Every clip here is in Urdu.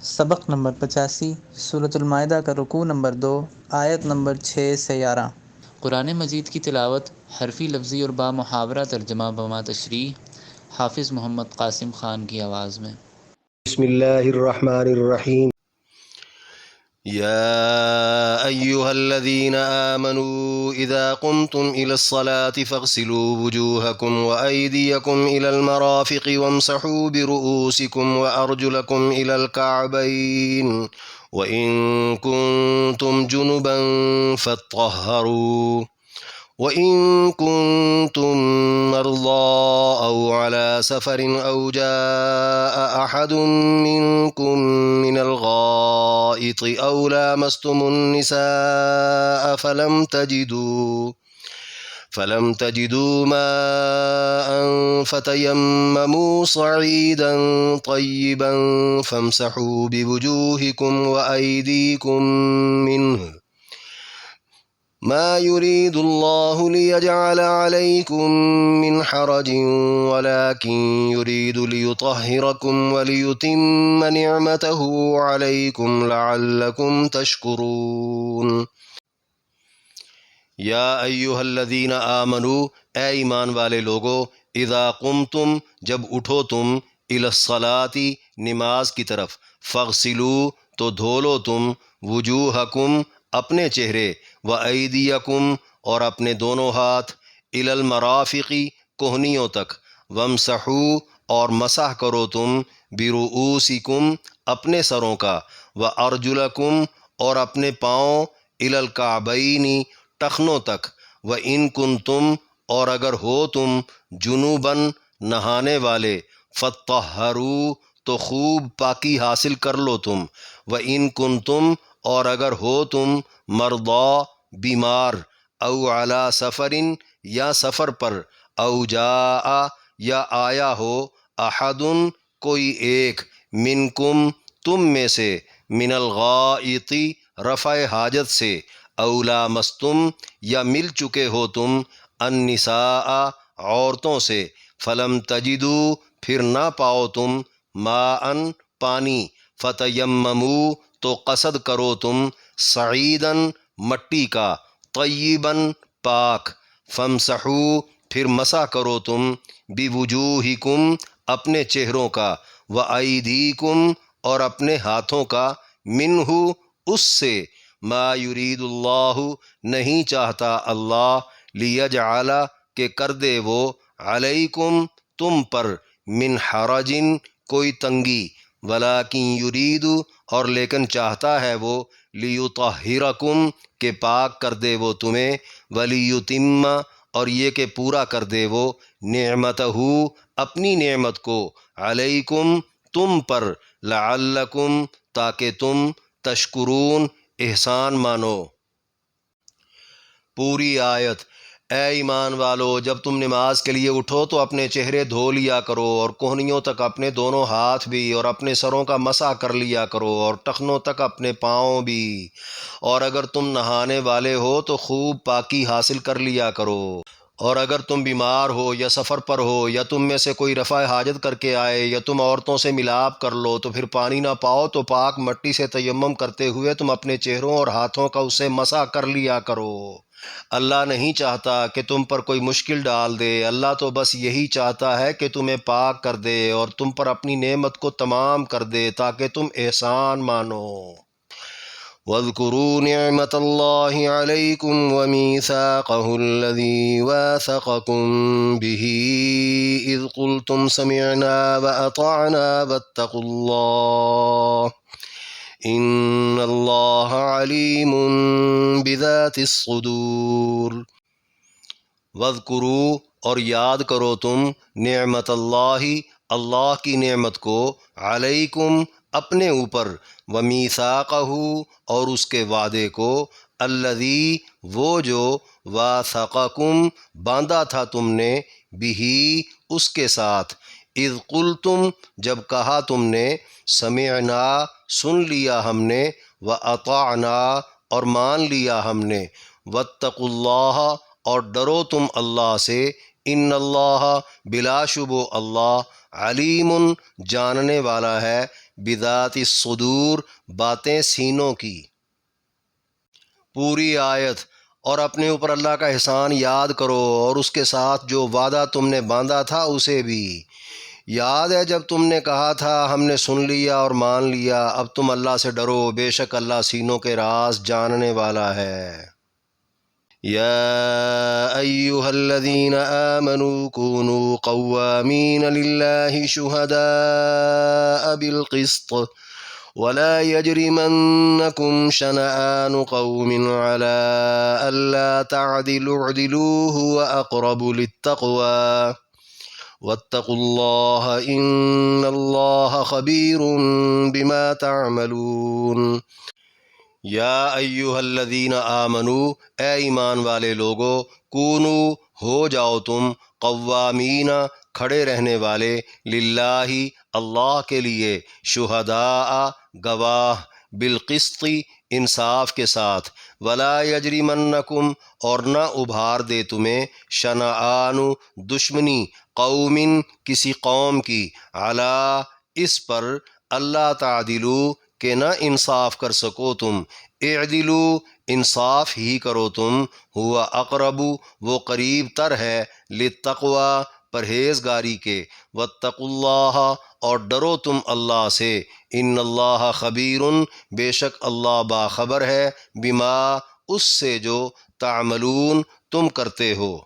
سبق نمبر 85 سورۃ المائدہ کا رکوع نمبر 2 آیت نمبر 6 سے 11۔ قرآن مجید کی تلاوت حرفی لفظی اور با محاورہ ترجمہ بما تشریح حافظ محمد قاسم خان کی آواز میں۔ بسم اللہ الرحمن الرحیم۔ يا أيها الذين آمنوا إذا قمتم إلى الصلاة فاغسلوا وجوهكم وأيديكم إلى المرافق وامسحوا برؤوسكم وأرجلكم إلى الكعبين وإن كنتم جنبا فاطهروا وإن كنتم مرضى أو على سفر أو جاء أحد منكم من الغائط أو لامستم النساء فلم تجدوا ماء فتيمموا صعيدا طيبا فامسحوا بوجوهكم وأيديكم منه ما يريد الله ليجعل عليكم من حرج ولكن يريد ليطهركم وليتم نعمته عليكم لعلكم تشكرون۔ یا ایھا الذین آمنوا، اے ایمان والے لوگو، اذا قمتم، جب اٹھو تم، الی الصلاۃ، نماز کی طرف، فاغسلوا، تو دھو لو تم، وجوہکم، اپنے چہرے، وایدیکم، اور اپنے دونوں ہاتھ، الی المرافق، کوہنیوں تک، وامسحوا، اور مسح کرو تم، برؤوسکم، اپنے سروں کا، وارجلکم، اور اپنے پاؤں، الی الکعبین، ٹخنوں تک، وان کنتم، اور اگر ہو تم، جنوباً، نہانے والے، فطہروا، تو خوب پاکی حاصل کر لو تم، وان کنتم، اور اگر ہو تم، مرضی، بیمار، او علی سفرٍ، یا سفر پر، او جاء، یا آیا ہو، احد، کوئی ایک، منکم، تم میں سے، من الغائط، رفع حاجت سے، او لامستم، یا مل چکے ہو تم، النساء، عورتوں سے، فلم تجدوا، پھر نہ پاؤ تم، ماء، پانی، فتیمموا، تو قصد کرو تم، صعیداً، مٹی کا، طیباً، پاک، فامسحوا، پھر مسح کرو تم، بوجوہکم، اپنے چہروں کا، وایدیکم، اور اپنے ہاتھوں کا، منہ، اس سے، ما یرید اللہ، نہیں چاہتا اللہ، لیجعل، کہ کر دے وہ، علیکم، تم پر، من حرج، کوئی تنگی، ولیکن یرید، اور لیکن چاہتا ہے وہ، لیطہرکم، کہ پاک کر دے وہ تمہیں، ولیتم، اور یہ کہ پورا کر دے وہ، نعمتہ، اپنی نعمت کو، علیکم، تم پر، لعلکم، تاکہ تم، تشکرون، احسان مانو۔ پوری آیت۔ اے ایمان والو، جب تم نماز کے لیے اٹھو تو اپنے چہرے دھو لیا کرو، اور کوہنیوں تک اپنے دونوں ہاتھ بھی، اور اپنے سروں کا مسح کر لیا کرو، اور ٹخنوں تک اپنے پاؤں بھی، اور اگر تم نہانے والے ہو تو خوب پاکی حاصل کر لیا کرو، اور اگر تم بیمار ہو یا سفر پر ہو، یا تم میں سے کوئی رفع حاجت کر کے آئے، یا تم عورتوں سے ملاپ کر لو، تو پھر پانی نہ پاؤ تو پاک مٹی سے تیمم کرتے ہوئے تم اپنے چہروں اور ہاتھوں کا اسے مسح کر لیا کرو۔ اللہ نہیں چاہتا کہ تم پر کوئی مشکل ڈال دے، اللہ تو بس یہی چاہتا ہے کہ تمہیں پاک کر دے اور تم پر اپنی نعمت کو تمام کر دے تاکہ تم احسان مانو۔ وَاذْكُرُوا نِعْمَةَ اللَّهِ عَلَيْكُمْ وَمِيثَاقَهُ الَّذِي وَاثَقَكُم بِهِ إِذْ قُلْتُمْ سَمِعْنَا وَأَطَعْنَا وَاتَّقُوا اللَّهَ ان اللہ علیم بذات الصدور۔ وَاذْكُرُوا، اور یاد کرو تم، نعمت اللہ، اللہ کی نعمت کو، علیکم، اپنے اوپر، ومیثاقہ، اور اس کے وعدے کو، الذی، وہ جو، واثقکم، باندھا تھا تم نے، بہ، اس کے ساتھ، اذ قلتم، جب کہا تم نے، سمعنا، سن لیا ہم نے، واطعنا، اور مان لیا ہم نے، واتقوا اللہ، اور ڈرو تم اللہ سے، ان اللہ، بلا شبہ اللہ، علیم، جاننے والا ہے، بذات الصدور، باتیں سینوں کی۔ پوری آیت۔ اور اپنے اوپر اللہ کا احسان یاد کرو اور اس کے ساتھ جو وعدہ تم نے باندھا تھا اسے بھی۔ یاد ہے جب تم نے کہا تھا ہم نے سن لیا اور مان لیا، اب تم اللہ سے ڈرو، بے شک اللہ سینوں کے راز جاننے والا ہے۔ یا ایہا الذین آمنوا کونوا قوامین للہ شہداء بالقسط ولا يجرمنكم شنآن قوم على ألا تعدلوا اعدلوا هو أقرب للتقوى واتقوا الله إن الله خبير بما تعملون۔ یا ایہا الذین آمنوا، اے ایمان والے لوگو، کونو، ہو جاؤ تم، قوامین، کھڑے رہنے والے، للہ، اللہ کے لیے، شہداء، گواہ، بالقسط، انصاف کے ساتھ، ولا یجرمنکم، اور نہ ابھار دے تمہیں، شنآن، دشمنی، قوم، کسی قوم کی، علی، اس پر، اللہ تعدلو، کہ نہ انصاف کر سکو تم، اعدلو، انصاف ہی کرو تم، ہوا اقرب، وہ قریب تر ہے، للتقوی، پرہیزگاری کے، واتقوا اللہ، اور ڈرو تم اللہ سے، ان اللہ خبیر، بے شک اللہ باخبر ہے، بما، اس سے جو، تعملون، تم کرتے ہو۔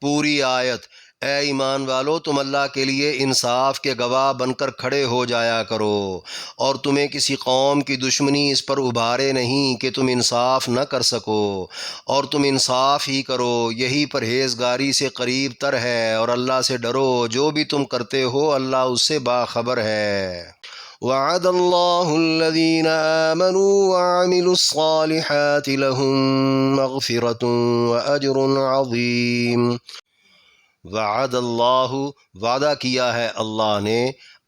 پوری آیت۔ اے ایمان والو، تم اللہ کے لیے انصاف کے گواہ بن کر کھڑے ہو جایا کرو، اور تمہیں کسی قوم کی دشمنی اس پر ابھارے نہیں کہ تم انصاف نہ کر سکو، اور تم انصاف ہی کرو، یہی پرہیزگاری سے قریب تر ہے، اور اللہ سے ڈرو، جو بھی تم کرتے ہو اللہ اس سے باخبر ہے۔ وعد اللہ الذین آمنوا وعملوا الصالحات لهم مغفرۃ واجر عظیم۔ وعد اللہ، وعدہ کیا ہے اللہ نے،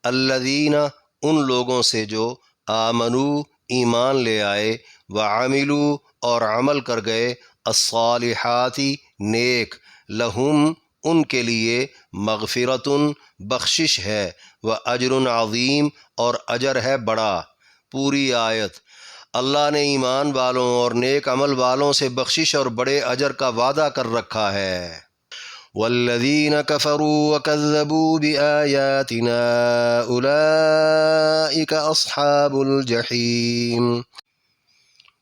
الذین، ان لوگوں سے جو، آمنو، ایمان لے آئے، وعملوا، اور عمل کر گئے، الصالحات، نیک، لہم، ان کے لیے، مغفرۃ، بخشش ہے، واجر عظیم، اور اجر ہے بڑا۔ پوری آیت۔ اللہ نے ایمان والوں اور نیک عمل والوں سے بخشش اور بڑے اجر کا وعدہ کر رکھا ہے۔ والذین کفروا وکذبوا بآیاتنا اولئک اصحاب الجحیم۔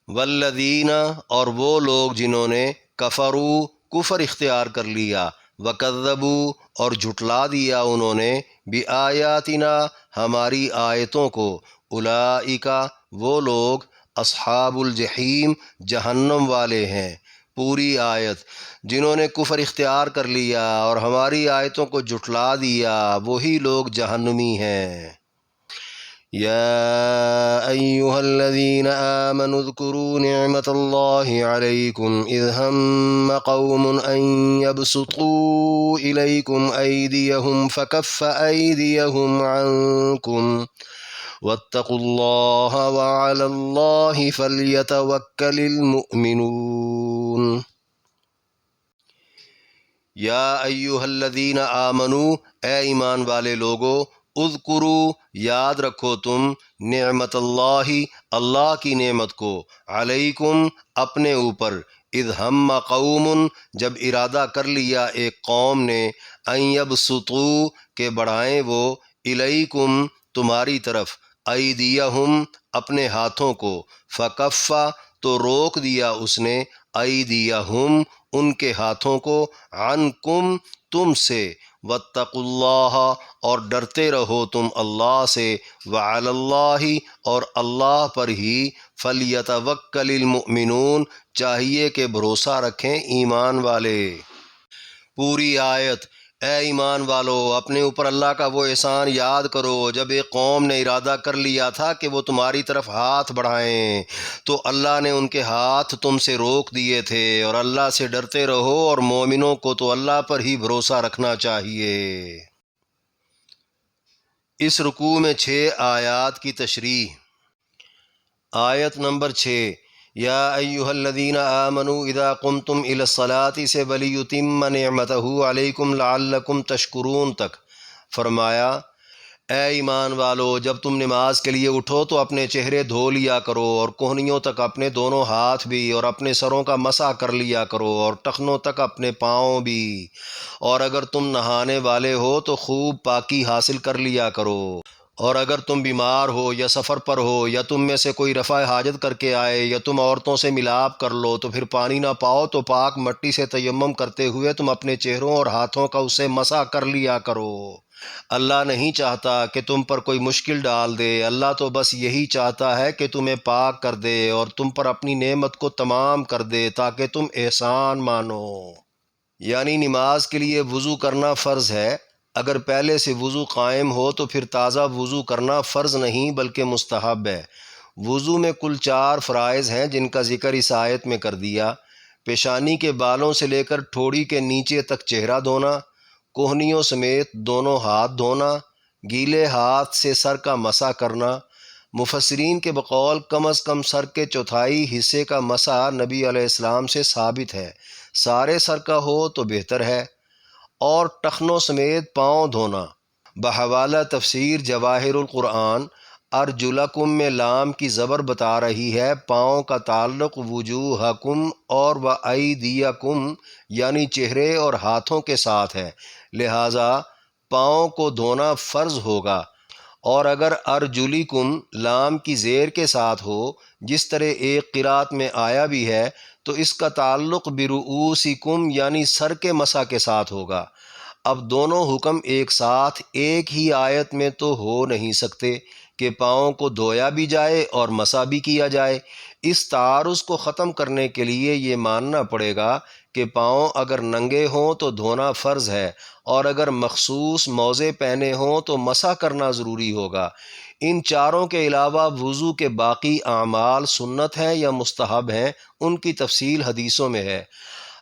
والذین، اور وہ لوگ جنہوں نے، کفروا، کفر اختیار کر لیا، وکذبوا، اور جھٹلا دیا انہوں نے، بآیاتنا، ہماری آیتوں کو، اولئک، وہ لوگ، اصحاب الجحیم، جہنم والے ہیں۔ پوری آیت۔ جنہوں نے کفر اختیار کر لیا اور ہماری آیتوں کو جھٹلا دیا، وہی لوگ جہنمی ہیں۔ یا ایہا الذین آمنوا اذکروا نعمت اللہ علیکم اذ ہم قوم ان یبسطوا الیکم ایدیہم فکف ایدیہم عنکم واتقوا اللہ وعلی اللہ فلیتوکل المؤمنون۔ یا ایہا الذین آمنوا، اے ایمان والے لوگو، اذکروا، یاد رکھو تم، نعمت اللہ، اللہ کی نعمت کو، علیکم، اپنے اوپر، اذ ہم قوم، جب ارادہ کر لیا ایک قوم نے، ان یبسطوا، کہ بڑھائیں وہ، الیکم، تمہاری طرف، ایدیہم، اپنے ہاتھوں کو، فکفا، تو روک دیا اس نے، ایدیہم، ان کے ہاتھوں کو، عنکم، تم سے، واتقوا اللہ، اور ڈرتے رہو تم اللہ سے، وعلی اللہ، اور اللہ پر ہی، فلیتوکل المؤمنون، چاہیے کہ بھروسہ رکھیں ایمان والے۔ پوری آیت۔ اے ایمان والو، اپنے اوپر اللہ کا وہ احسان یاد کرو جب ایک قوم نے ارادہ کر لیا تھا کہ وہ تمہاری طرف ہاتھ بڑھائیں، تو اللہ نے ان کے ہاتھ تم سے روک دیے تھے، اور اللہ سے ڈرتے رہو، اور مومنوں کو تو اللہ پر ہی بھروسہ رکھنا چاہیے۔ اس رکوع میں 6 آیات کی تشریح۔ آیت نمبر 6، یا ایہا الذین آمنوا اذا قمتم الی الصلاۃ سے ولیتم نعمتہ علیکم لعلکم تشکرون تک فرمایا، اے ایمان والو، جب تم نماز کے لیے اٹھو تو اپنے چہرے دھو لیا کرو، اور کہنیوں تک اپنے دونوں ہاتھ بھی، اور اپنے سروں کا مسح کر لیا کرو، اور ٹخنوں تک اپنے پاؤں بھی، اور اگر تم نہانے والے ہو تو خوب پاکی حاصل کر لیا کرو، اور اگر تم بیمار ہو یا سفر پر ہو، یا تم میں سے کوئی رفع حاجت کر کے آئے، یا تم عورتوں سے ملاپ کر لو تو پھر پانی نہ پاؤ، تو پاک مٹی سے تیمم کرتے ہوئے تم اپنے چہروں اور ہاتھوں کا اسے مسح کر لیا کرو۔ اللہ نہیں چاہتا کہ تم پر کوئی مشکل ڈال دے، اللہ تو بس یہی چاہتا ہے کہ تمہیں پاک کر دے اور تم پر اپنی نعمت کو تمام کر دے تاکہ تم احسان مانو۔ یعنی نماز کے لیے وضو کرنا فرض ہے، اگر پہلے سے وضو قائم ہو تو پھر تازہ وضو کرنا فرض نہیں بلکہ مستحب ہے۔ وضو میں کل 4 فرائض ہیں جن کا ذکر اس آیت میں کر دیا۔ پیشانی کے بالوں سے لے کر ٹھوڑی کے نیچے تک چہرہ دھونا، کوہنیوں سمیت دونوں ہاتھ دھونا، گیلے ہاتھ سے سر کا مسح کرنا۔ مفسرین کے بقول کم از کم سر کے چوتھائی حصے کا مسح نبی علیہ السلام سے ثابت ہے، سارے سر کا ہو تو بہتر ہے، اور ٹخنوں سمیت پاؤں دھونا۔ بحوالہ تفسیر جواہر القرآن، ارجلکم میں لام کی زبر بتا رہی ہے پاؤں کا تعلق وجوہکم اور وایدیکم یعنی چہرے اور ہاتھوں کے ساتھ ہے، لہٰذا پاؤں کو دھونا فرض ہوگا، اور اگر ارجلکم لام کی زیر کے ساتھ ہو جس طرح ایک قرات میں آیا بھی ہے تو اس کا تعلق برؤوسکم یعنی سر کے مسح کے ساتھ ہوگا۔ اب دونوں حکم ایک ساتھ ایک ہی آیت میں تو ہو نہیں سکتے کہ پاؤں کو دھویا بھی جائے اور مسح بھی کیا جائے۔ اس تعارض کو ختم کرنے کے لیے یہ ماننا پڑے گا کہ پاؤں اگر ننگے ہوں تو دھونا فرض ہے، اور اگر مخصوص موزے پہنے ہوں تو مسح کرنا ضروری ہوگا۔ ان چاروں کے علاوہ وضو کے باقی اعمال سنت ہیں یا مستحب ہیں، ان کی تفصیل حدیثوں میں ہے۔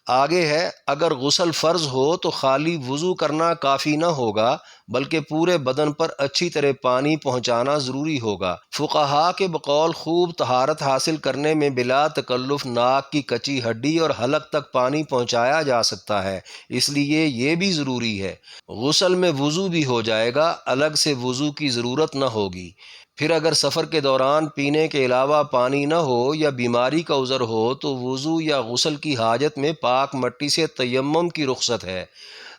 آگے ہے، اگر غسل فرض ہو تو خالی وضو کرنا کافی نہ ہوگا بلکہ پورے بدن پر اچھی طرح پانی پہنچانا ضروری ہوگا۔ فقہا کے بقول خوب طہارت حاصل کرنے میں بلا تکلف ناک کی کچی ہڈی اور حلق تک پانی پہنچایا جا سکتا ہے، اس لیے یہ بھی ضروری ہے۔ غسل میں وضو بھی ہو جائے گا، الگ سے وضو کی ضرورت نہ ہوگی۔ پھر اگر سفر کے دوران پینے کے علاوہ پانی نہ ہو یا بیماری کا عذر ہو تو وضو یا غسل کی حاجت میں پاک مٹی سے تیمم کی رخصت ہے۔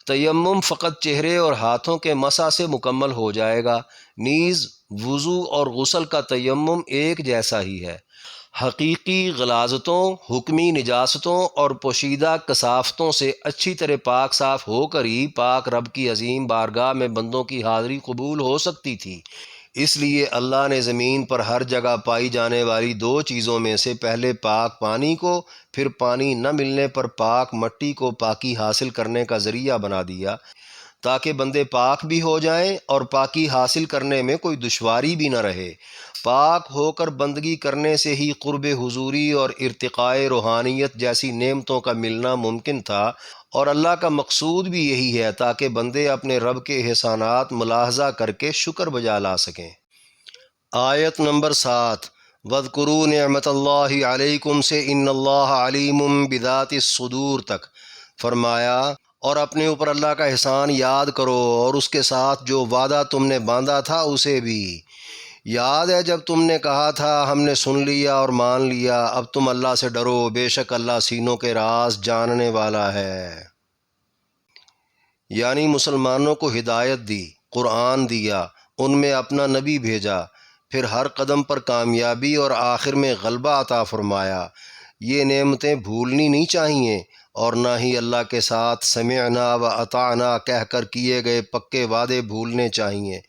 تیمم فقط چہرے اور ہاتھوں کے مسح سے مکمل ہو جائے گا، نیز وضو اور غسل کا تیمم ایک جیسا ہی ہے۔ حقیقی غلاظتوں، حکمی نجاستوں اور پوشیدہ کثافتوں سے اچھی طرح پاک صاف ہو کر ہی پاک رب کی عظیم بارگاہ میں بندوں کی حاضری قبول ہو سکتی تھی۔ اس لیے اللہ نے زمین پر ہر جگہ پائی جانے والی 2 چیزوں میں سے پہلے پاک پانی کو، پھر پانی نہ ملنے پر پاک مٹی کو پاکی حاصل کرنے کا ذریعہ بنا دیا تاکہ بندے پاک بھی ہو جائیں اور پاکی حاصل کرنے میں کوئی دشواری بھی نہ رہے۔ پاک ہو کر بندگی کرنے سے ہی قرب حضوری اور ارتقاء روحانیت جیسی نعمتوں کا ملنا ممکن تھا، اور اللہ کا مقصود بھی یہی ہے تاکہ بندے اپنے رب کے احسانات ملاحظہ کر کے شکر بجا لا سکیں۔ آیت نمبر 7، وَاذْكُرُوا نِعْمَتَ اللَّهِ عَلَيْكُمْ سے ان اللہ علیم بذات الصدور تک فرمایا، اور اپنے اوپر اللہ کا احسان یاد کرو اور اس کے ساتھ جو وعدہ تم نے باندھا تھا اسے بھی۔ یاد ہے جب تم نے کہا تھا ہم نے سن لیا اور مان لیا، اب تم اللہ سے ڈرو، بے شک اللہ سینوں کے راز جاننے والا ہے۔ یعنی مسلمانوں کو ہدایت دی، قرآن دیا، ان میں اپنا نبی بھیجا، پھر ہر قدم پر کامیابی اور آخر میں غلبہ عطا فرمایا۔ یہ نعمتیں بھولنی نہیں چاہیے، اور نہ ہی اللہ کے ساتھ سمعنا و اطعنا کہہ کر کیے گئے پکے وعدے بھولنے چاہیے۔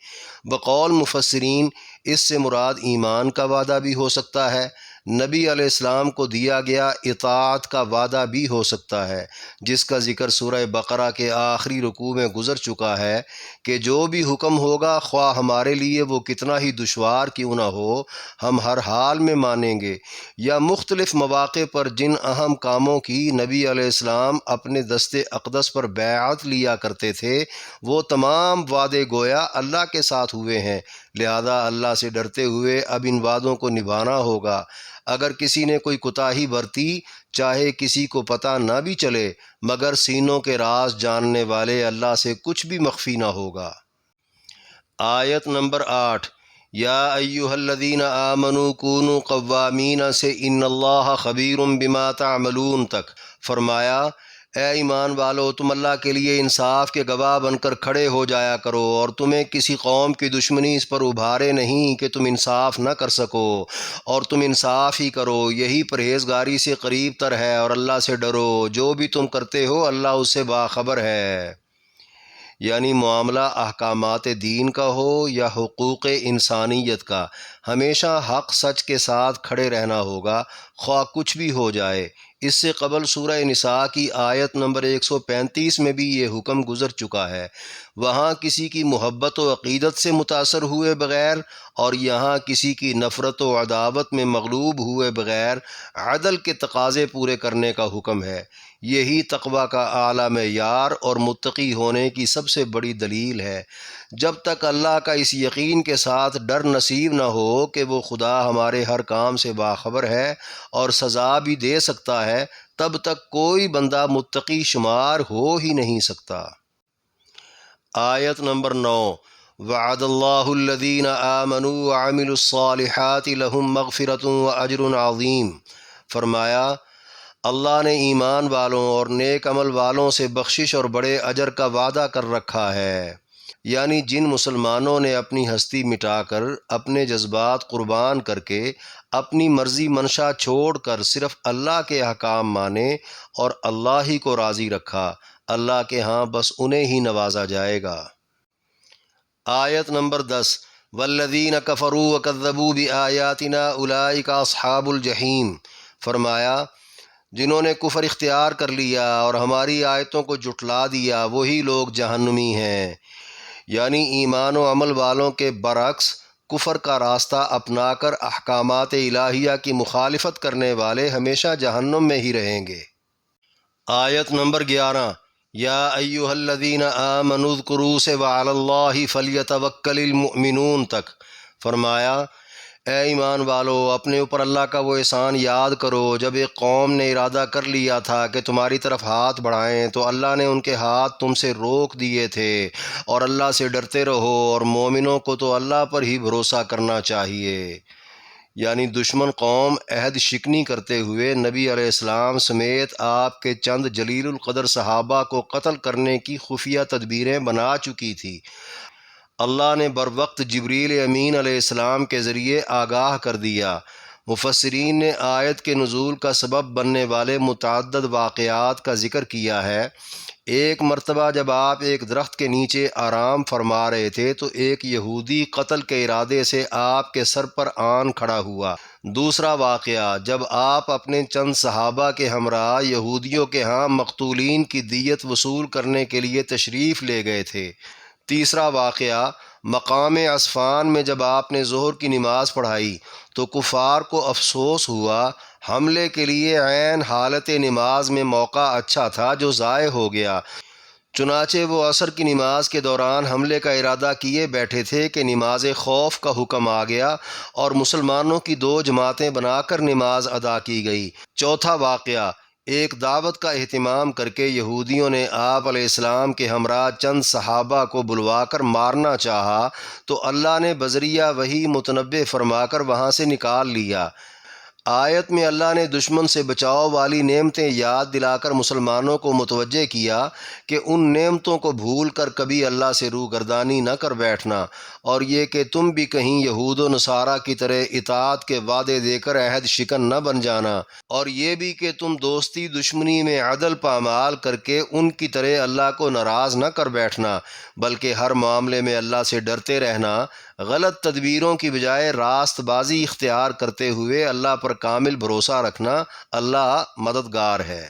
بقول مفسرین اس سے مراد ایمان کا وعدہ بھی ہو سکتا ہے، نبی علیہ السلام کو دیا گیا اطاعت کا وعدہ بھی ہو سکتا ہے، جس کا ذکر سورہ بقرہ کے آخری رکوع میں گزر چکا ہے کہ جو بھی حکم ہوگا خواہ ہمارے لیے وہ کتنا ہی دشوار کیوں نہ ہو، ہم ہر حال میں مانیں گے۔ یا مختلف مواقع پر جن اہم کاموں کی نبی علیہ السلام اپنے دست اقدس پر بیعت لیا کرتے تھے وہ تمام وعدے گویا اللہ کے ساتھ ہوئے ہیں، لہذا اللہ سے ڈرتے ہوئے اب ان وعدوں کو نبھانا ہوگا۔ اگر کسی نے کوئی کوتاہی برتی، چاہے کسی کو پتہ نہ بھی چلے، مگر سینوں کے راز جاننے والے اللہ سے کچھ بھی مخفی نہ ہوگا۔ آیت نمبر 8، یا ایہا الذین آمنوا کونوا قوامین سے ان اللہ خبیر بما تعملون تک فرمایا، اے ایمان والو تم اللہ کے لیے انصاف کے گواہ بن کر کھڑے ہو جایا کرو، اور تمہیں کسی قوم کی دشمنی اس پر ابھارے نہیں کہ تم انصاف نہ کر سکو، اور تم انصاف ہی کرو، یہی پرہیزگاری سے قریب تر ہے، اور اللہ سے ڈرو، جو بھی تم کرتے ہو اللہ اس سے باخبر ہے۔ یعنی معاملہ احکامات دین کا ہو یا حقوق انسانیت کا، ہمیشہ حق سچ کے ساتھ کھڑے رہنا ہوگا، خواہ کچھ بھی ہو جائے۔ اس سے قبل سورہ نساء کی آیت نمبر 135 میں بھی یہ حکم گزر چکا ہے، وہاں کسی کی محبت و عقیدت سے متاثر ہوئے بغیر اور یہاں کسی کی نفرت و عداوت میں مغلوب ہوئے بغیر عدل کے تقاضے پورے کرنے کا حکم ہے۔ یہی تقویٰ کا اعلیٰ معیار اور متقی ہونے کی سب سے بڑی دلیل ہے۔ جب تک اللہ کا اس یقین کے ساتھ ڈر نصیب نہ ہو کہ وہ خدا ہمارے ہر کام سے باخبر ہے اور سزا بھی دے سکتا ہے، تب تک کوئی بندہ متقی شمار ہو ہی نہیں سکتا۔ آیت نمبر 9، وعد اللہ الذین آمنوا وعملوا الصالحات لہم مغفرۃ واجر عظیم، فرمایا اللہ نے ایمان والوں اور نیک عمل والوں سے بخشش اور بڑے اجر کا وعدہ کر رکھا ہے۔ یعنی جن مسلمانوں نے اپنی ہستی مٹا کر، اپنے جذبات قربان کر کے، اپنی مرضی منشا چھوڑ کر صرف اللہ کے احکام مانے اور اللہ ہی کو راضی رکھا، اللہ کے ہاں بس انہیں ہی نوازا جائے گا۔ آیت نمبر 10، والذین کفروا وکذبوا بآیاتنا اولئک اصحاب الجحیم، فرمایا جنہوں نے کفر اختیار کر لیا اور ہماری آیتوں کو جھٹلا دیا وہی لوگ جہنمی ہیں۔ یعنی ایمان و عمل والوں کے برعکس کفر کا راستہ اپنا کر احکامات الہیہ کی مخالفت کرنے والے ہمیشہ جہنم میں ہی رہیں گے۔ آیت نمبر 11، یا ایہا الذین آمنوا اذکروا سے وعلی اللہ فلیتوکل المؤمنون تک فرمایا، اے ایمان والو اپنے اوپر اللہ کا وہ احسان یاد کرو جب ایک قوم نے ارادہ کر لیا تھا کہ تمہاری طرف ہاتھ بڑھائیں تو اللہ نے ان کے ہاتھ تم سے روک دیے تھے، اور اللہ سے ڈرتے رہو، اور مومنوں کو تو اللہ پر ہی بھروسہ کرنا چاہیے۔ یعنی دشمن قوم عہد شکنی کرتے ہوئے نبی علیہ السلام سمیت آپ کے چند جلیل القدر صحابہ کو قتل کرنے کی خفیہ تدبیریں بنا چکی تھی۔ اللہ نے بروقت جبریل امین علیہ السلام کے ذریعے آگاہ کر دیا۔ مفسرین نے آیت کے نزول کا سبب بننے والے متعدد واقعات کا ذکر کیا ہے۔ ایک مرتبہ جب آپ ایک درخت کے نیچے آرام فرما رہے تھے تو ایک یہودی قتل کے ارادے سے آپ کے سر پر آن کھڑا ہوا۔ دوسرا واقعہ جب آپ اپنے چند صحابہ کے ہمراہ یہودیوں کے ہاں مقتولین کی دیت وصول کرنے کے لیے تشریف لے گئے تھے۔ تیسرا واقعہ مقام عصفان میں جب آپ نے ظہر کی نماز پڑھائی تو کفار کو افسوس ہوا، حملے کے لیے عین حالت نماز میں موقع اچھا تھا جو ضائع ہو گیا، چنانچہ وہ عصر کی نماز کے دوران حملے کا ارادہ کیے بیٹھے تھے کہ نماز خوف کا حکم آ گیا اور مسلمانوں کی دو جماعتیں بنا کر نماز ادا کی گئی۔ چوتھا واقعہ ایک دعوت کا اہتمام کر کے یہودیوں نے آپ علیہ السلام کے ہمراہ چند صحابہ کو بلوا کر مارنا چاہا تو اللہ نے بذریعہ وحی متنبع فرما کر وہاں سے نکال لیا۔ آیت میں اللہ نے دشمن سے بچاؤ والی نعمتیں یاد دلا کر مسلمانوں کو متوجہ کیا کہ ان نعمتوں کو بھول کر کبھی اللہ سے روگردانی نہ کر بیٹھنا، اور یہ کہ تم بھی کہیں یہود و نصارہ کی طرح اطاعت کے وعدے دے کر عہد شکن نہ بن جانا، اور یہ بھی کہ تم دوستی دشمنی میں عدل پامال کر کے ان کی طرح اللہ کو ناراض نہ کر بیٹھنا، بلکہ ہر معاملے میں اللہ سے ڈرتے رہنا، غلط تدبیروں کی بجائے راست بازی اختیار کرتے ہوئے اللہ پر کامل بھروسہ رکھنا۔ اللہ مددگار ہے۔